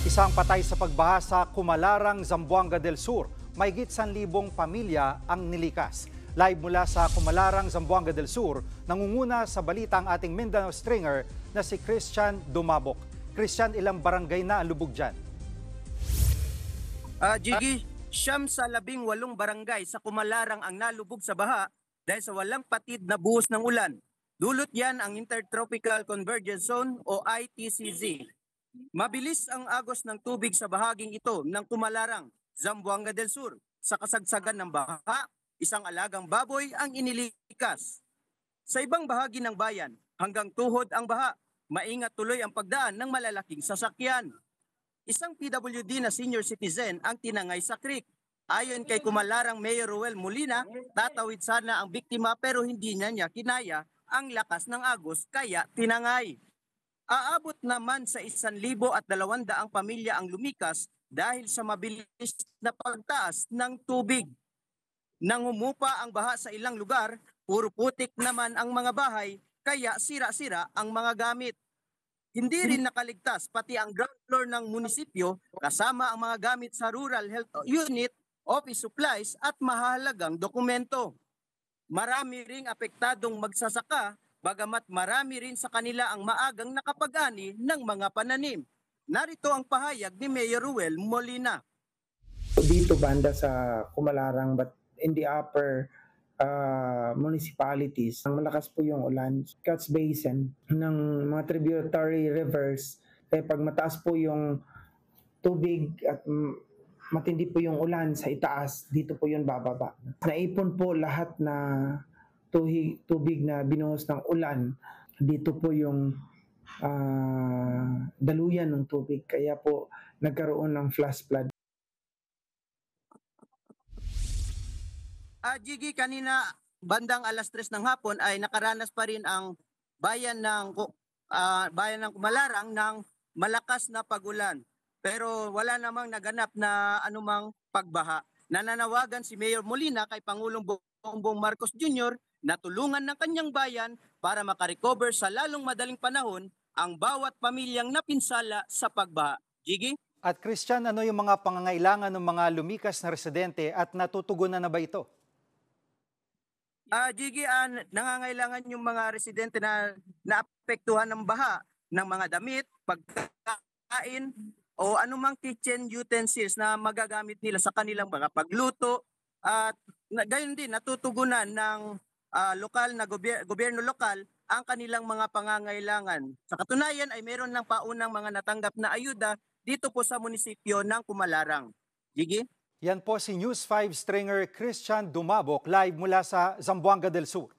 Isang patay sa pagbaha sa Kumalarang, Zamboanga del Sur. Mahigit 1,000 pamilya ang nilikas. Live mula sa Kumalarang, Zamboanga del Sur, nangunguna sa balita ang ating Mindanao stringer na si Christian Dumabok. Christian, ilang barangay na ang lubog dyan? Jiggy, siyam sa 18 barangay sa Kumalarang ang nalubog sa baha dahil sa walang patid na buhos ng ulan. Dulot yan ang Intertropical Convergence Zone o ITCZ. Mabilis ang agos ng tubig sa bahaging ito ng Kumalarang, Zamboanga del Sur. Sa kasagsagan ng baha, isang alagang baboy ang inilikas. Sa ibang bahagi ng bayan, hanggang tuhod ang baha, maingat tuloy ang pagdaan ng malalaking sasakyan. Isang PWD na senior citizen ang tinangay sa creek. Ayon kay Kumalarang Mayor Ruel Molina, tatawid sana ang biktima pero hindi niya kinaya ang lakas ng agos kaya tinangay. Aabot naman sa 1,200 pamilya ang lumikas dahil sa mabilis na pagtaas ng tubig. Nang humupa ang baha sa ilang lugar, puro putik naman ang mga bahay kaya sira-sira ang mga gamit. Hindi rin nakaligtas pati ang ground floor ng munisipyo kasama ang mga gamit sa Rural Health Unit, office supplies at mahalagang dokumento. Marami ring apektadong magsasaka, bagamat marami rin sa kanila ang maagang nakapag-ani ng mga pananim. Narito ang pahayag ni Mayor Ruel Molina. Dito banda sa Kumalarang but in the upper municipalities, ang malakas po yung ulan, catch basin ng mga tributary rivers. Kaya pag mataas po yung tubig at matindi po yung ulan sa itaas, dito po yun bababa. Naipon po lahat na tubig na binuhos ng ulan. Dito po yung daluyan ng tubig. Kaya po nagkaroon ng flash flood. Jiggy, kanina bandang alas 3 ng hapon ay nakaranas pa rin ang bayan ng Kumalarang ng malakas na pagulan. Pero wala namang naganap na anumang pagbaha. Nananawagan si Mayor Molina kay Pangulong Bongbong Marcos Jr. na tulungan ng kanyang bayan para makarecover sa lalong madaling panahon ang bawat pamilyang napinsala sa pagbaha. Jiggy? At Christian, ano yung mga pangangailangan ng mga lumikas na residente at natutugunan na ba ito? Jiggy, nangangailangan yung mga residente na naapektuhan ng baha ng mga damit, pagkain, o anumang kitchen utensils na magagamit nila sa kanilang mga pagluto. At gayon din, natutugunan ng lokal na gobyerno lokal ang kanilang mga pangangailangan. Sa katunayan ay meron ng paunang mga natanggap na ayuda dito po sa munisipyo ng Kumalarang. Jiggy? Yan po si News 5 stringer Christian Dumabok live mula sa Zamboanga del Sur.